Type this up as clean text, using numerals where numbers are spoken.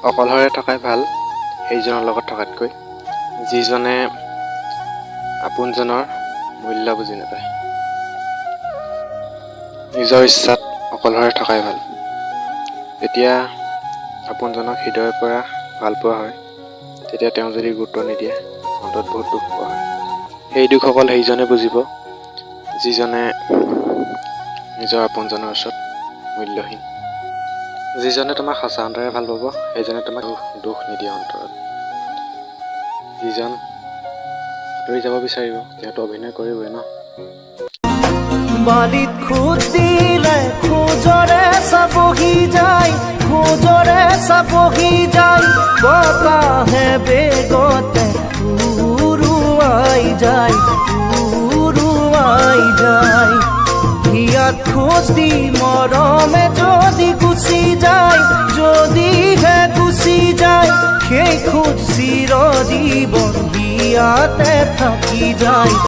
অকলশৰে থকাই ভাল সেইজনৰ লগত থকাতকৈ, যিজনে আপোনজনৰ মূল্য বুজি নাপায়। নিজৰ ইচ্ছাত অকলশৰে থকাই ভাল। যেতিয়া আপোনজনক হৃদয়ৰ পৰা ভাল পোৱা হয়, তেতিয়া তেওঁ যদি গুৰুত্ব নিদিয়ে, মনটোত বহুত দুখ পোৱা হয়। সেই দুখ অকল সেইজনে বুজিব, যিজনে নিজৰ আপোনজনৰ ওচৰত মূল্যহীন। যিজনে তোমাক সঁচা অন্তৰে ভাল পাব, সেইজনে তোমাক দুখ নিদিয়ে অন্তৰত। যিজন আঁতৰি যাব বিচাৰিব, তেওঁতো অভিনয় কৰিবই ন। বালিত খোজ দিলে খোজৰে চাবহি যায়, খোজৰে চাবহি যায়, বতাহে বেগতে উৰুৱাই যায়, উৰুৱাই যায়। হিয়াত খোজ দি মৰমে যদি গুচি যায়, যদিহে গুচি যায়, সেই খোজ চিৰজীৱন হিয়াতে থাকি যায়।